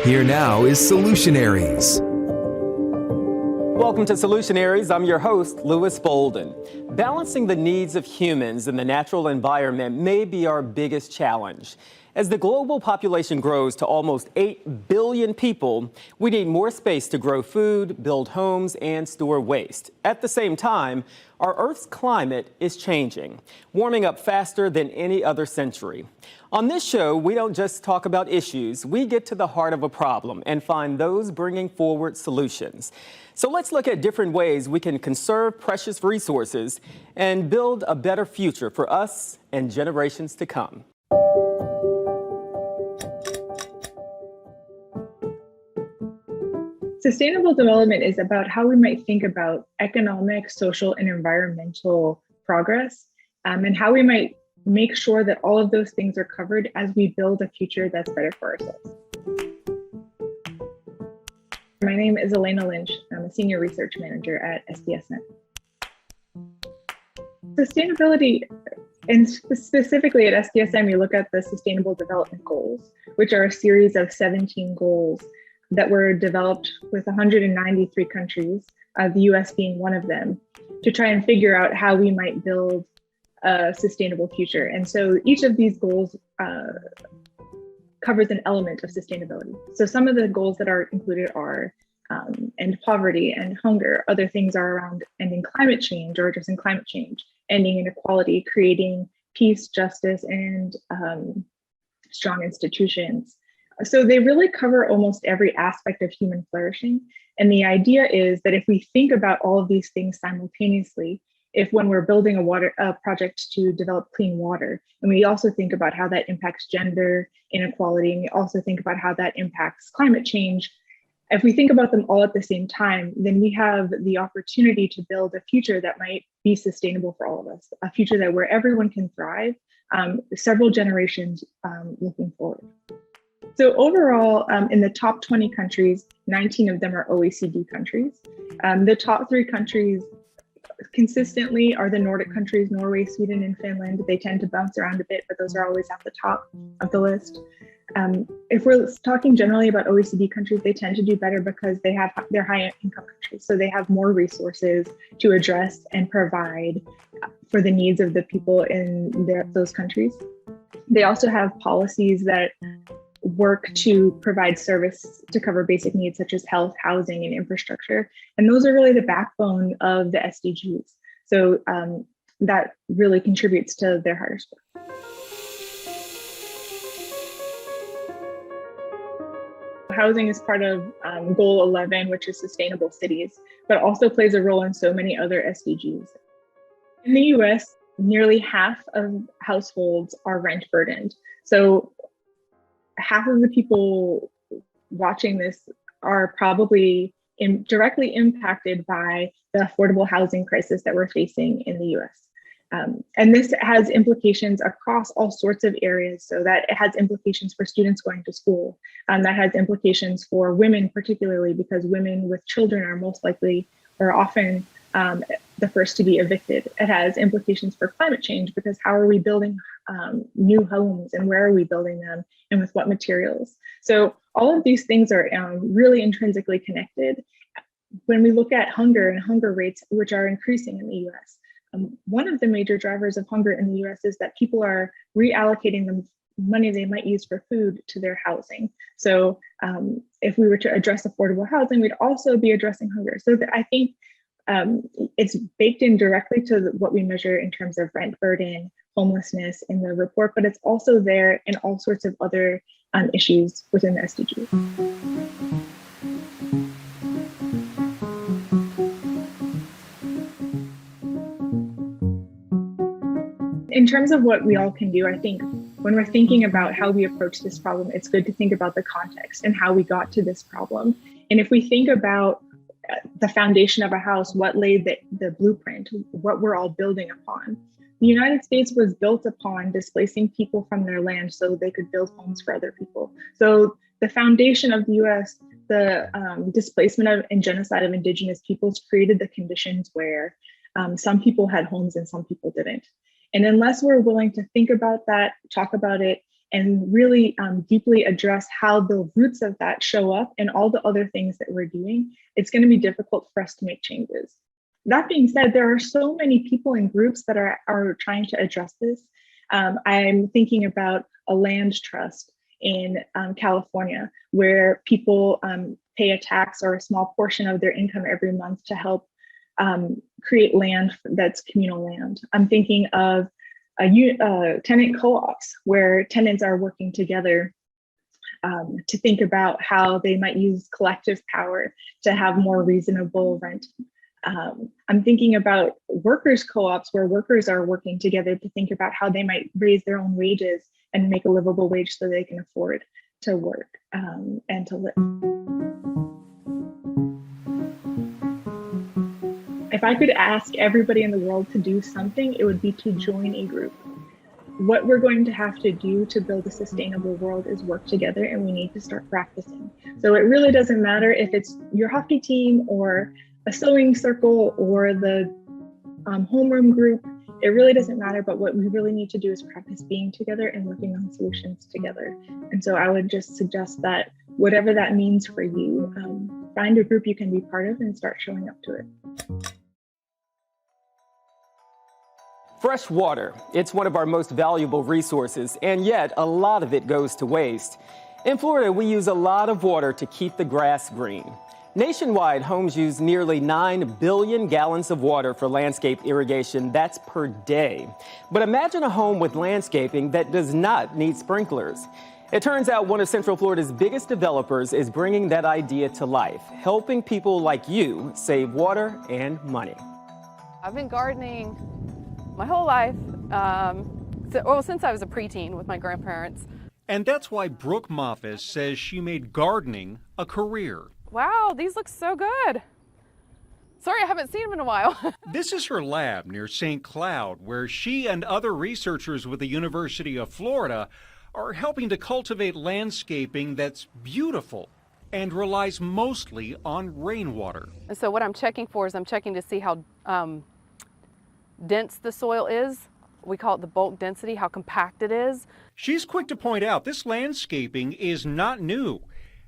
Here now is Solutionaries. Welcome to Solutionaries. I'm your host, Lewis Bolden. Balancing the needs of humans and the natural environment may be our biggest challenge. As the global population grows to almost 8 billion people, we need more space to grow food, build homes, and store waste. At the same time, our Earth's climate is changing, warming up faster than any other century. On this show, we don't just talk about issues, we get to the heart of a problem and find those bringing forward solutions. So let's look at different ways we can conserve precious resources and build a better future for us and generations to come. Sustainable development is about how we might think about economic, social, and environmental progress, and how we might make sure that all of those things are covered as we build a future that's better for ourselves. My name is Elena Lynch. I'm a senior research manager at SDSM. Sustainability, and specifically at SDSM, we look at the Sustainable Development Goals, which are a series of 17 goals that were developed with 193 countries, the US being one of them, to try and figure out how we might build a sustainable future. And so each of these goals covers an element of sustainability. So some of the goals that are included are end poverty and hunger. Other things are around ending climate change or addressing climate change, ending inequality, creating peace, justice, and strong institutions. So they really cover almost every aspect of human flourishing. And the idea is that if we think about all of these things simultaneously, if when we're building a project to develop clean water, and we also think about how that impacts gender inequality, and we also think about how that impacts climate change, if we think about them all at the same time, then we have the opportunity to build a future that might be sustainable for all of us, a future that where everyone can thrive, several generations looking forward. So overall, in the top 20 countries, 19 of them are OECD countries. The top 3 countries consistently are the Nordic countries, Norway, Sweden, and Finland. They tend to bounce around a bit, but those are always at the top of the list. If we're talking generally about OECD countries, they tend to do better because they're high income countries. So they have more resources to address and provide for the needs of the people in those countries. They also have policies that work to provide service to cover basic needs such as health, housing, and infrastructure. And those are really the backbone of the SDGs. So that really contributes to their higher score. Housing is part of Goal 11, which is sustainable cities, but also plays a role in so many other SDGs. In the US, nearly half of households are rent burdened. So half of the people watching this are probably directly impacted by the affordable housing crisis that we're facing in the US. And this has implications across all sorts of areas, so that it has implications for students going to school. That has implications for women, particularly because women with children are most likely or often the first to be evicted. It has implications for climate change because how are we building new homes and where are we building them and with what materials? So all of these things are really intrinsically connected. When we look at hunger and hunger rates, which are increasing in the US, one of the major drivers of hunger in the US is that people are reallocating the money they might use for food to their housing. So if we were to address affordable housing, we'd also be addressing hunger. So I think it's baked in directly to what we measure in terms of rent burden, homelessness in the report, but it's also there in all sorts of other issues within the SDGs. In terms of what we all can do, I think when we're thinking about how we approach this problem, it's good to think about the context and how we got to this problem. And if we think about the foundation of a house, what laid the blueprint, what we're all building upon. The United States was built upon displacing people from their land so they could build homes for other people. So the foundation of the US, the displacement of and genocide of indigenous peoples created the conditions where some people had homes and some people didn't. And unless we're willing to think about that, talk about it, and really deeply address how the roots of that show up and all the other things that we're doing, it's going to be difficult for us to make changes. That being said, there are so many people and groups that are trying to address this. I'm thinking about a land trust in California, where people pay a tax or a small portion of their income every month to help create land that's communal land. I'm thinking of tenant co-ops where tenants are working together to think about how they might use collective power to have more reasonable rent. I'm thinking about workers' co-ops where workers are working together to think about how they might raise their own wages and make a livable wage so they can afford to work and to live. If I could ask everybody in the world to do something, it would be to join a group. What we're going to have to do to build a sustainable world is work together, and we need to start practicing. So it really doesn't matter if it's your hockey team or a sewing circle or the homeroom group. It really doesn't matter, but what we really need to do is practice being together and working on solutions together. And so I would just suggest that whatever that means for you, find a group you can be part of and start showing up to it. Fresh water, it's one of our most valuable resources, and yet a lot of it goes to waste. In Florida, we use a lot of water to keep the grass green. Nationwide, homes use nearly 9 billion gallons of water for landscape irrigation. That's per day. But imagine a home with landscaping that does not need sprinklers. It turns out one of Central Florida's biggest developers is bringing that idea to life, helping people like you save water and money. I've been gardening my whole life, since I was a preteen with my grandparents. And that's why Brooke Moffis says she made gardening a career. Wow, these look so good. Sorry, I haven't seen them in a while. This is her lab near St. Cloud, where she and other researchers with the University of Florida are helping to cultivate landscaping that's beautiful and relies mostly on rainwater. And so what I'm checking for is I'm checking to see how dense the soil is. We call it the bulk density, how compact it is. She's quick to point out this landscaping is not new.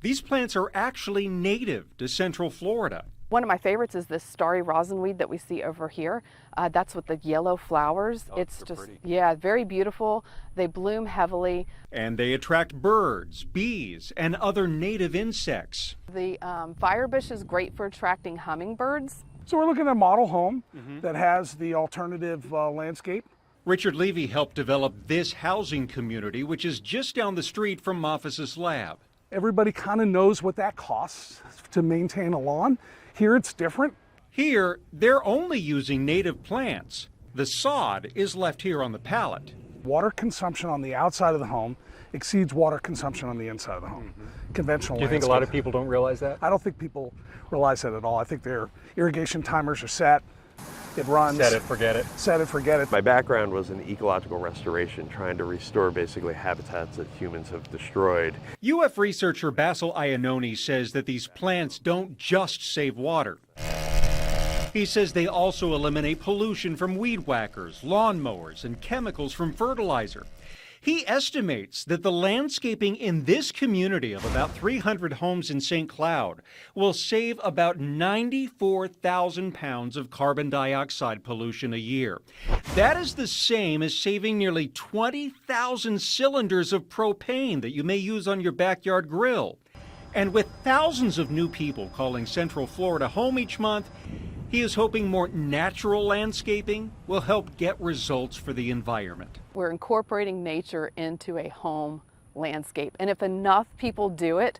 These plants are actually native to Central Florida. One of my favorites is this starry rosinweed that we see over here. That's with the yellow flowers. Oh, it's just, pretty. Yeah, very beautiful. They bloom heavily. And they attract birds, bees, and other native insects. The firebush is great for attracting hummingbirds. So we're looking at a model home that has the alternative landscape. Richard Levy helped develop this housing community, which is just down the street from Moffis's lab. Everybody kind of knows what that costs to maintain a lawn. Here it's different. Here, they're only using native plants. The sod is left here on the pallet. Water consumption on the outside of the home exceeds water consumption on the inside of the home. Conventional Do you think a lot of people don't realize that? I don't think people realize that at all. I think their irrigation timers are set. It runs. Set it, forget it. Set it, forget it. My background was in ecological restoration, trying to restore basically habitats that humans have destroyed. UF researcher Basil Iannone says that these plants don't just save water. He says they also eliminate pollution from weed whackers, lawnmowers, and chemicals from fertilizer. He estimates that the landscaping in this community of about 300 homes in St. Cloud will save about 94,000 pounds of carbon dioxide pollution a year. That is the same as saving nearly 20,000 cylinders of propane that you may use on your backyard grill. And with thousands of new people calling Central Florida home each month, he is hoping more natural landscaping will help get results for the environment. We're incorporating nature into a home landscape. And if enough people do it,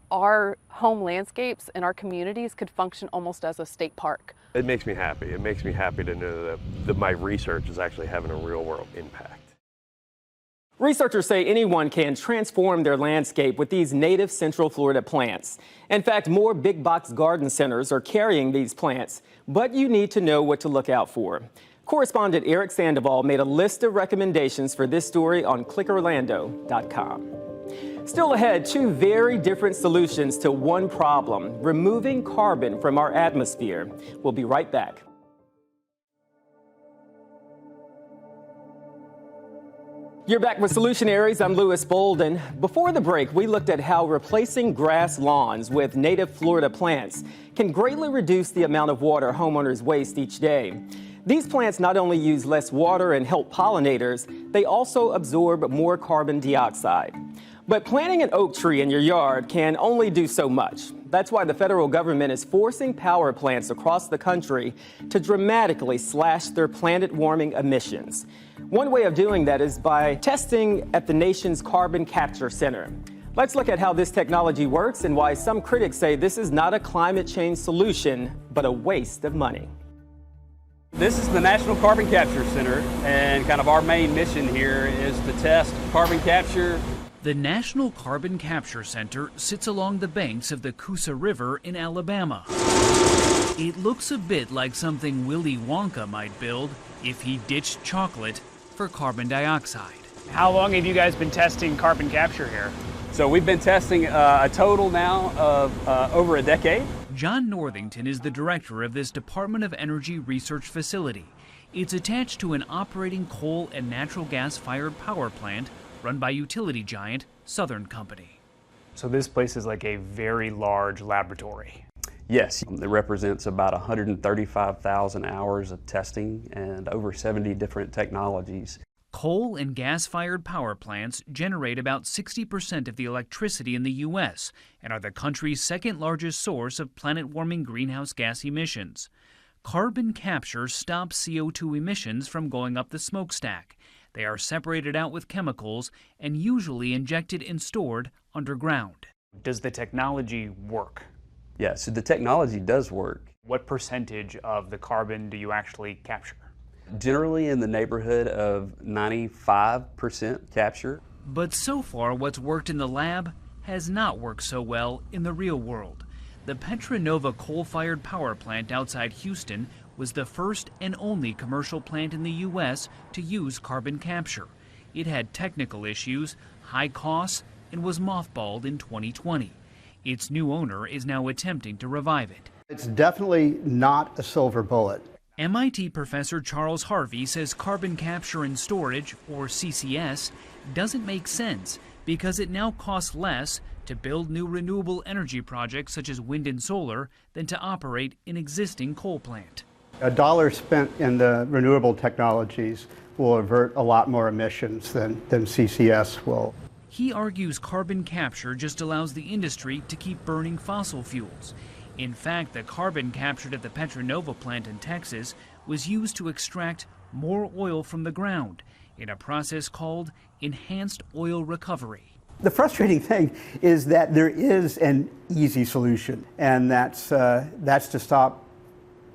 our home landscapes and our communities could function almost as a state park. It makes me happy. It makes me happy to know that my research is actually having a real world impact. Researchers say anyone can transform their landscape with these native Central Florida plants. In fact, more big box garden centers are carrying these plants, but you need to know what to look out for. Correspondent Eric Sandoval made a list of recommendations for this story on clickorlando.com. Still ahead, two very different solutions to one problem: removing carbon from our atmosphere. We'll be right back. You're back with Solutionaries. I'm Louis Bolden. Before the break, we looked at how replacing grass lawns with native Florida plants can greatly reduce the amount of water homeowners waste each day. These plants not only use less water and help pollinators, they also absorb more carbon dioxide. But planting an oak tree in your yard can only do so much. That's why the federal government is forcing power plants across the country to dramatically slash their planet warming emissions. One way of doing that is by testing at the nation's Carbon Capture Center. Let's look at how this technology works and why some critics say this is not a climate change solution, but a waste of money. This is the National Carbon Capture Center, and kind of our main mission here is to test carbon capture. The National Carbon Capture Center sits along the banks of the Coosa River in Alabama. It looks a bit like something Willy Wonka might build if he ditched chocolate for carbon dioxide. How long have you guys been testing carbon capture here? So we've been testing a total now of over a decade. John Northington is the director of this Department of Energy research facility. It's attached to an operating coal and natural gas-fired power plant run by utility giant Southern Company. So this place is like a very large laboratory. Yes, it represents about 135,000 hours of testing and over 70 different technologies. Coal and gas-fired power plants generate about 60% of the electricity in the U.S. and are the country's second largest source of planet-warming greenhouse gas emissions. Carbon capture stops CO2 emissions from going up the smokestack. They are separated out with chemicals and usually injected and stored underground. Does the technology work? Yeah, so the technology does work. What percentage of the carbon do you actually capture? Generally in the neighborhood of 95% capture. But so far, what's worked in the lab has not worked so well in the real world. The Petra Nova coal-fired power plant outside Houston was the first and only commercial plant in the U.S. to use carbon capture. It had technical issues, high costs, and was mothballed in 2020. Its new owner is now attempting to revive it. It's definitely not a silver bullet. MIT professor Charles Harvey says carbon capture and storage, or CCS, doesn't make sense because it now costs less to build new renewable energy projects such as wind and solar than to operate an existing coal plant. $1 spent in the renewable technologies will avert a lot more emissions than CCS will. He argues carbon capture just allows the industry to keep burning fossil fuels. In fact, the carbon captured at the Petra Nova plant in Texas was used to extract more oil from the ground in a process called enhanced oil recovery. The frustrating thing is that there is an easy solution, and that's to stop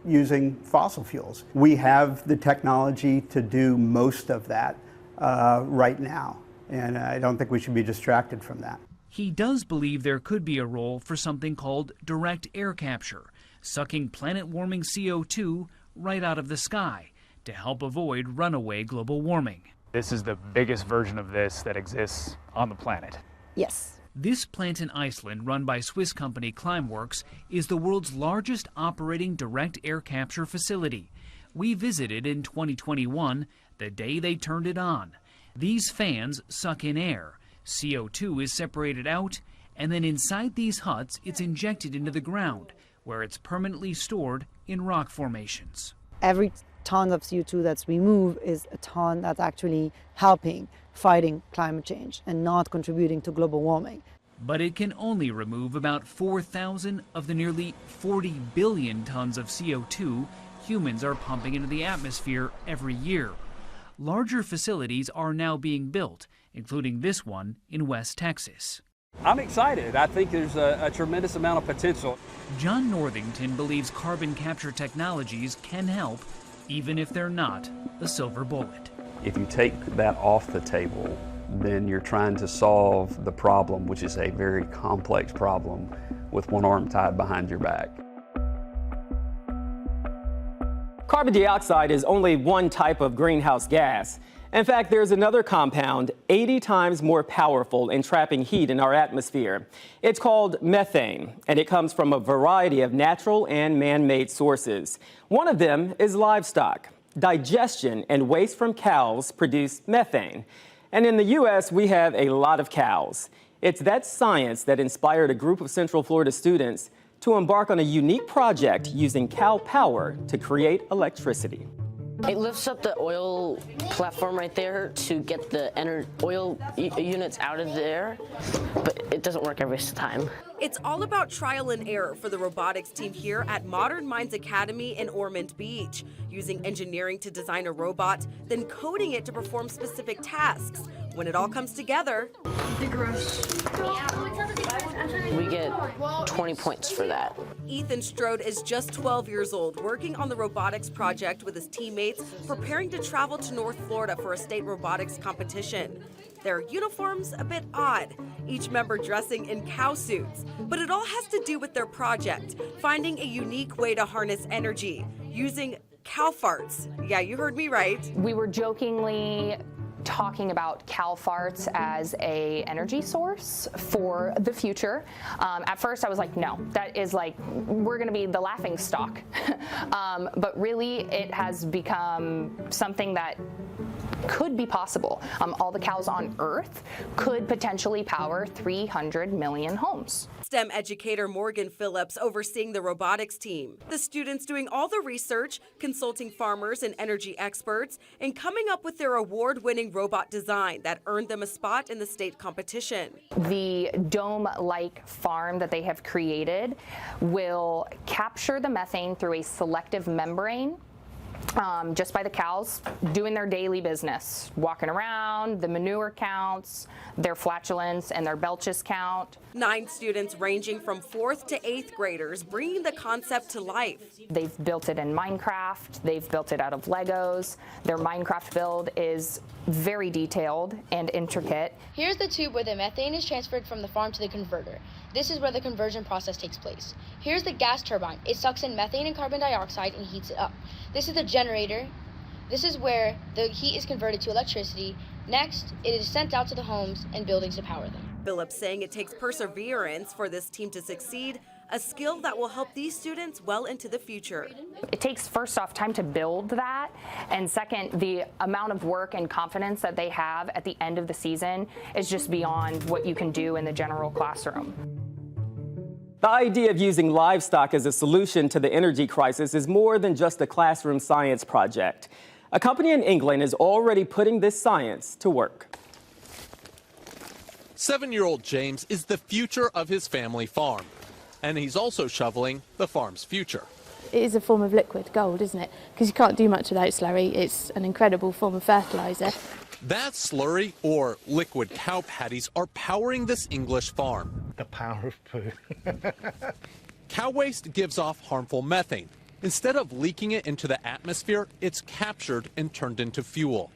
using fossil fuels. We have the technology to do most of that right now, and I don't think we should be distracted from that. He does believe there could be a role for something called direct air capture, sucking planet-warming CO2 right out of the sky to help avoid runaway global warming. This is the biggest version of this that exists on the planet. Yes. This plant in Iceland, run by Swiss company Climeworks, is the world's largest operating direct air capture facility. We visited in 2021, the day they turned it on. These fans suck in air. CO2 is separated out, and then inside these huts, it's injected into the ground, where it's permanently stored in rock formations. Every ton of CO2 that's removed is a ton that's actually helping fighting climate change and not contributing to global warming. But it can only remove about 4,000 of the nearly 40 billion tons of CO2 humans are pumping into the atmosphere every year. Larger facilities are now being built, including this one in West Texas. I'm excited. I think there's a tremendous amount of potential. John Northington believes carbon capture technologies can help, even if they're not a silver bullet. If you take that off the table, then you're trying to solve the problem, which is a very complex problem, with one arm tied behind your back. Carbon dioxide is only one type of greenhouse gas. In fact, there's another compound 80 times more powerful in trapping heat in our atmosphere. It's called methane, and it comes from a variety of natural and man-made sources. One of them is livestock. Digestion and waste from cows produce methane. And in the U.S., we have a lot of cows. It's that science that inspired a group of Central Florida students to embark on a unique project using cow power to create electricity. It lifts up the oil platform right there to get the oil units out of there, but it doesn't work every time. It's all about trial and error for the robotics team here at Modern Minds Academy in Ormond Beach, using engineering to design a robot, then coding it to perform specific tasks. When it all comes together, we get 20 points for that. Ethan Strode is just 12 years old, working on the robotics project with his teammates, preparing to travel to North Florida for a state robotics competition. Their uniforms a bit odd, each member dressing in cow suits. But it all has to do with their project, finding a unique way to harness energy, using cow farts. Yeah, you heard me right. We were jokingly talking about cow farts as a energy source for the future. At first I was like, no, that is like, we're gonna be the laughing stock. But really it has become something that could be possible. All the cows on Earth could potentially power 300 million homes. STEM educator Morgan Phillips overseeing the robotics team. The students doing all the research, consulting farmers and energy experts, and coming up with their award-winning robot design that earned them a spot in the state competition. The dome-like farm that they have created will capture the methane through a selective membrane just by the cows doing their daily business, walking around, the manure counts, their flatulence and their belches count. 9 students ranging from 4th to 8th graders bringing the concept to life. They've built it in Minecraft, they've built it out of Legos. Their Minecraft build is very detailed and intricate. Here's the tube where the methane is transferred from the farm to the converter. This is where the conversion process takes place. Here's the gas turbine. It sucks in methane and carbon dioxide and heats it up. This is the generator. This is where the heat is converted to electricity. Next, it is sent out to the homes and buildings to power them. Phillips saying it takes perseverance for this team to succeed, a skill that will help these students well into the future. It takes, first off, time to build that, and second, the amount of work and confidence that they have at the end of the season is just beyond what you can do in the general classroom. The idea of using livestock as a solution to the energy crisis is more than just a classroom science project. A company in England is already putting this science to work. 7-year-old James is the future of his family farm, and he's also shoveling the farm's future. It is a form of liquid gold, isn't it? Because you can't do much without slurry. It's an incredible form of fertilizer. That slurry, or liquid cow patties, are powering this English farm. The power of poo. Cow waste gives off harmful methane. Instead of leaking it into the atmosphere, it's captured and turned into fuel.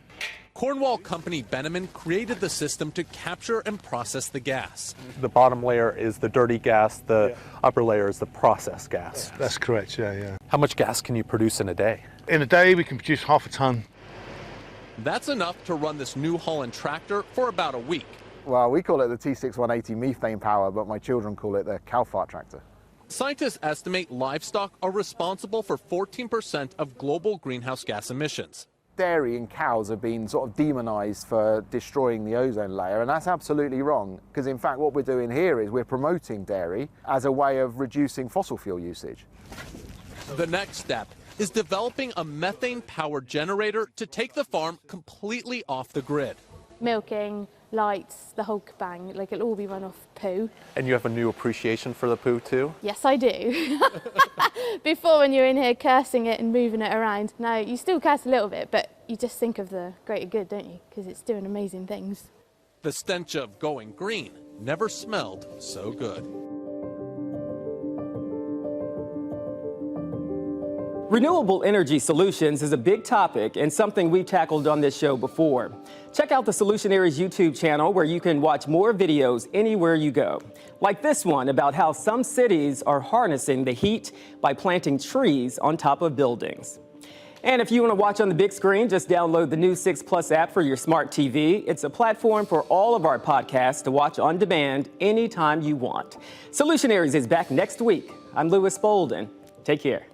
Cornwall company Benneman created the system to capture and process the gas. The bottom layer is the dirty gas, the upper layer is the processed gas. That's correct, yeah. How much gas can you produce in a day? In a day we can produce half a ton. That's enough to run this New Holland tractor for about a week. Well, we call it the T6180 methane power, but my children call it the cow fart tractor. Scientists estimate livestock are responsible for 14% of global greenhouse gas emissions. Dairy and cows have been sort of demonized for destroying the ozone layer, and that's absolutely wrong, because in fact what we're doing here is we're promoting dairy as a way of reducing fossil fuel usage. The next step is developing a methane-powered generator to take the farm completely off the grid. Milking, lights, the whole bang, like it'll all be run off poo. And you have a new appreciation for the poo too? Yes, I do. Before, when you're in here cursing it and moving it around, now you still curse a little bit, but you just think of the greater good, don't you? Because it's doing amazing things. The stench of going green never smelled so good. Renewable energy solutions is a big topic and something we've tackled on this show before. Check out the Solutionaries YouTube channel where you can watch more videos anywhere you go. Like this one about how some cities are harnessing the heat by planting trees on top of buildings. And if you want to watch on the big screen, just download the new 6 Plus app for your smart TV. It's a platform for all of our podcasts to watch on demand anytime you want. Solutionaries is back next week. I'm Louis Bolden. Take care.